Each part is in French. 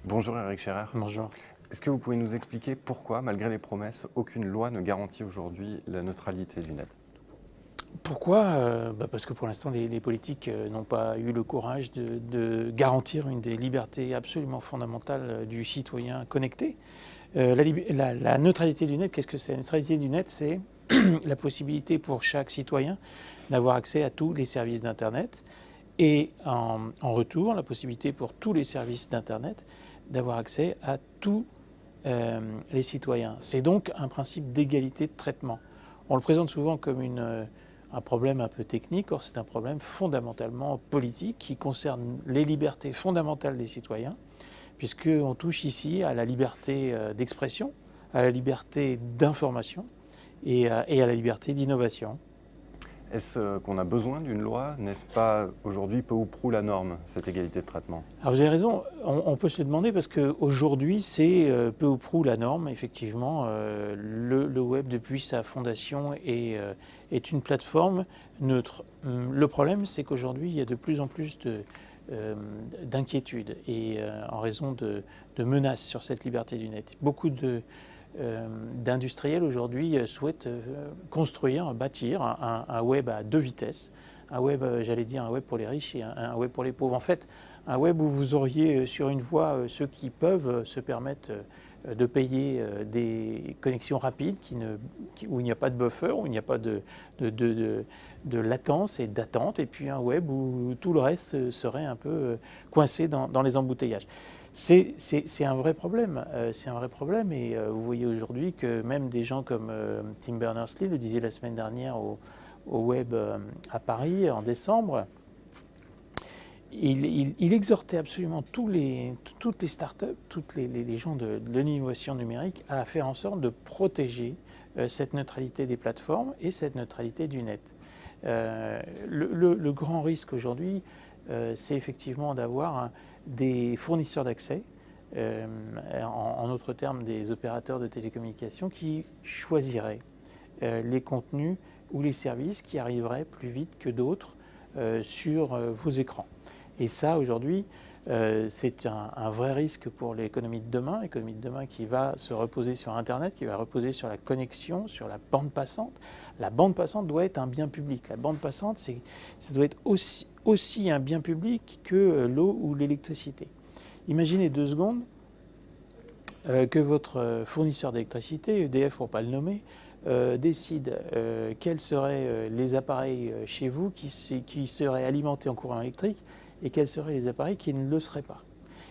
Bonjour Eric Scherer. Bonjour. Est-ce que vous pouvez nous expliquer pourquoi, malgré les promesses, aucune loi ne garantit aujourd'hui la neutralité du net? Pourquoi Parce que pour l'instant, les politiques n'ont pas eu le courage de garantir une des libertés absolument fondamentales du citoyen connecté. La neutralité du net, qu'est-ce que c'est? La neutralité du net, c'est la possibilité pour chaque citoyen d'avoir accès à tous les services d'Internet et en retour, la possibilité pour tous les services d'Internet d'avoir accès à tous les citoyens. C'est donc un principe d'égalité de traitement. On le présente souvent comme un problème un peu technique, or c'est un problème fondamentalement politique qui concerne les libertés fondamentales des citoyens, puisqu'on touche ici à la liberté d'expression, à la liberté d'information et à la liberté d'innovation. Est-ce qu'on a besoin d'une loi? N'est-ce pas aujourd'hui peu ou prou la norme, cette égalité de traitement? Alors vous avez raison, on peut se le demander parce qu'aujourd'hui c'est peu ou prou la norme. Effectivement, le web depuis sa fondation est une plateforme neutre. Le problème c'est qu'aujourd'hui il y a de plus en plus d'inquiétudes et en raison de menaces sur cette liberté du net. Beaucoup d'industriels aujourd'hui souhaitent construire, bâtir un web à deux vitesses. Un web, j'allais dire, un web pour les riches et un web pour les pauvres. En fait, un web où vous auriez sur une voie ceux qui peuvent se permettre de payer des connexions rapides où il n'y a pas de buffer, où il n'y a pas de latence et d'attente, et puis un web où tout le reste serait un peu coincé dans les embouteillages. C'est un vrai problème. C'est un vrai problème, et vous voyez aujourd'hui que même des gens comme Tim Berners-Lee le disait la semaine dernière au Web à Paris en décembre. Il exhortait absolument toutes les startups, tous les gens de l'innovation numérique à faire en sorte de protéger cette neutralité des plateformes et cette neutralité du net. Le grand risque aujourd'hui, c'est effectivement d'avoir des fournisseurs d'accès, en d'autres termes des opérateurs de télécommunications, qui choisiraient les contenus ou les services qui arriveraient plus vite que d'autres sur vos écrans. Et ça, aujourd'hui, c'est un vrai risque pour l'économie de demain qui va se reposer sur Internet, qui va reposer sur la connexion, sur la bande passante. La bande passante doit être un bien public. La bande passante, ça doit être aussi un bien public que l'eau ou l'électricité. Imaginez 2 secondes que votre fournisseur d'électricité, EDF pour ne pas le nommer, décide quels seraient les appareils chez vous qui seraient alimentés en courant électrique et quels seraient les appareils qui ne le seraient pas.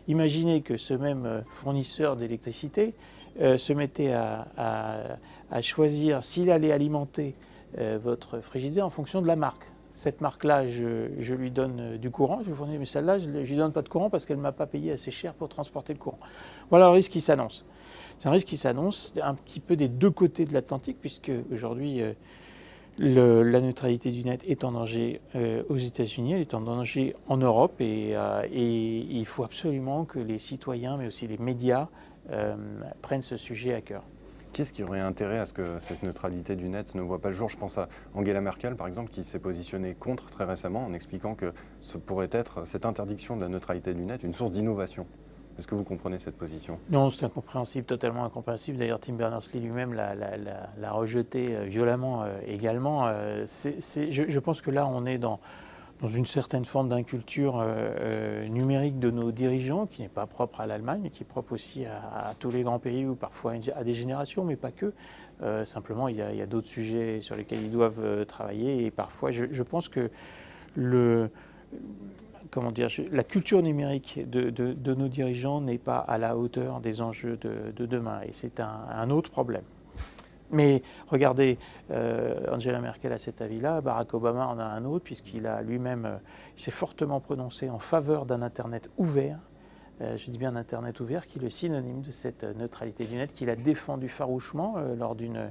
Imaginez que ce même fournisseur d'électricité se mettait à choisir s'il allait alimenter votre frigidaire en fonction de la marque. Cette marque-là, je lui donne du courant, je lui fournis, mais celle-là, je ne lui donne pas de courant parce qu'elle ne m'a pas payé assez cher pour transporter le courant. Voilà le risque qui s'annonce. C'est un risque qui s'annonce un petit peu des deux côtés de l'Atlantique, puisque aujourd'hui, la neutralité du net est en danger aux États-Unis, elle est en danger en Europe, et il faut absolument que les citoyens, mais aussi les médias, prennent ce sujet à cœur. Qui est-ce qui aurait intérêt à ce que cette neutralité du net ne voit pas le jour? Je pense à Angela Merkel, par exemple, qui s'est positionnée contre très récemment en expliquant que ce pourrait être, cette interdiction de la neutralité du net, une source d'innovation. Est-ce que vous comprenez cette position? Non, c'est incompréhensible, totalement incompréhensible. D'ailleurs, Tim Berners-Lee lui-même l'a rejeté violemment également. Je pense que là, on est dans une certaine forme d'inculture numérique de nos dirigeants, qui n'est pas propre à l'Allemagne, mais qui est propre aussi à tous les grands pays, ou parfois à des générations, mais pas que. Simplement, il y a d'autres sujets sur lesquels ils doivent travailler, et parfois, je pense que la culture numérique de nos dirigeants n'est pas à la hauteur des enjeux de demain, et c'est un autre problème. Mais regardez, Angela Merkel a cet avis-là, Barack Obama en a un autre, puisqu'il a lui-même, il s'est fortement prononcé en faveur d'un Internet ouvert. Je dis bien un Internet ouvert, qui est le synonyme de cette neutralité du net, qu'il a défendu farouchement lors d'une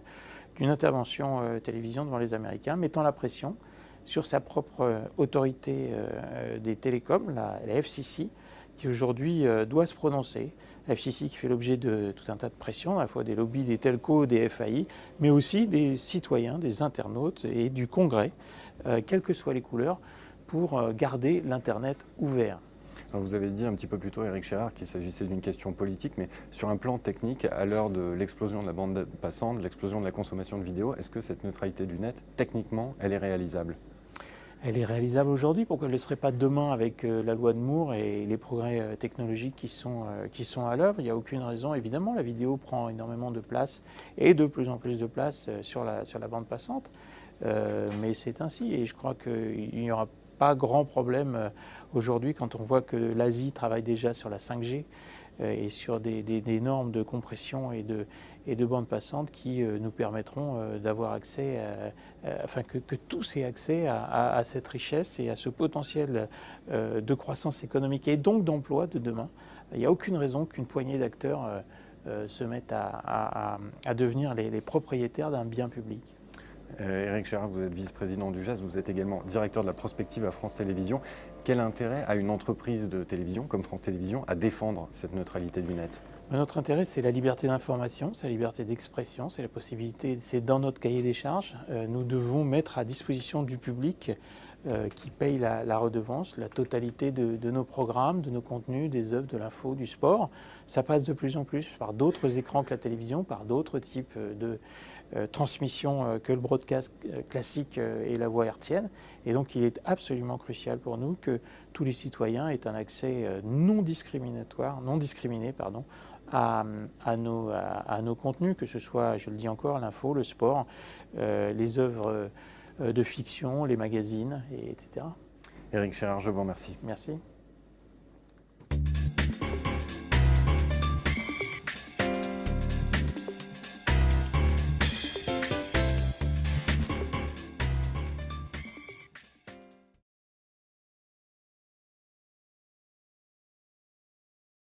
intervention télévision devant les Américains, mettant la pression sur sa propre autorité des télécoms, la FCC, qui aujourd'hui doit se prononcer. La FCC qui fait l'objet de tout un tas de pressions, à la fois des lobbies des telcos, des FAI, mais aussi des citoyens, des internautes et du Congrès, quelles que soient les couleurs, pour garder l'Internet ouvert. Alors vous avez dit un petit peu plus tôt, Éric Chérard, qu'il s'agissait d'une question politique, mais sur un plan technique, à l'heure de l'explosion de la bande passante, de l'explosion de la consommation de vidéos, est-ce que cette neutralité du net, techniquement, elle est réalisable? Elle est réalisable aujourd'hui, pourquoi elle ne le serait pas demain avec la loi de Moore et les progrès technologiques qui sont à l'œuvre? Il n'y a aucune raison. Évidemment, la vidéo prend énormément de place et de plus en plus de place sur la bande passante, mais c'est ainsi et je crois qu'il n'y aura pas grand problème aujourd'hui quand on voit que l'Asie travaille déjà sur la 5G et sur des normes de compression et de bandes passantes qui nous permettront d'avoir accès, enfin que tous aient accès à cette richesse et à ce potentiel de croissance économique et donc d'emploi de demain. Il n'y a aucune raison qu'une poignée d'acteurs se mettent à devenir les propriétaires d'un bien public. Éric Chérard, vous êtes vice-président du GES, vous êtes également directeur de la prospective à France Télévisions. Quel intérêt a une entreprise de télévision comme France Télévisions à défendre cette neutralité du net? Notre intérêt, c'est la liberté d'information, c'est la liberté d'expression, c'est la possibilité, c'est dans notre cahier des charges. Nous devons mettre à disposition du public qui paye la redevance, la totalité de nos programmes, de nos contenus, des œuvres, de l'info, du sport. Ça passe de plus en plus par d'autres écrans que la télévision, par d'autres types de transmission que le broadcast classique et la voix hertzienne. Et donc il est absolument crucial pour nous que tous les citoyens aient un accès non discriminé, à nos contenus, que ce soit, je le dis encore, l'info, le sport, les œuvres de fiction, les magazines, etc. Éric Chérard, je vous remercie. Merci.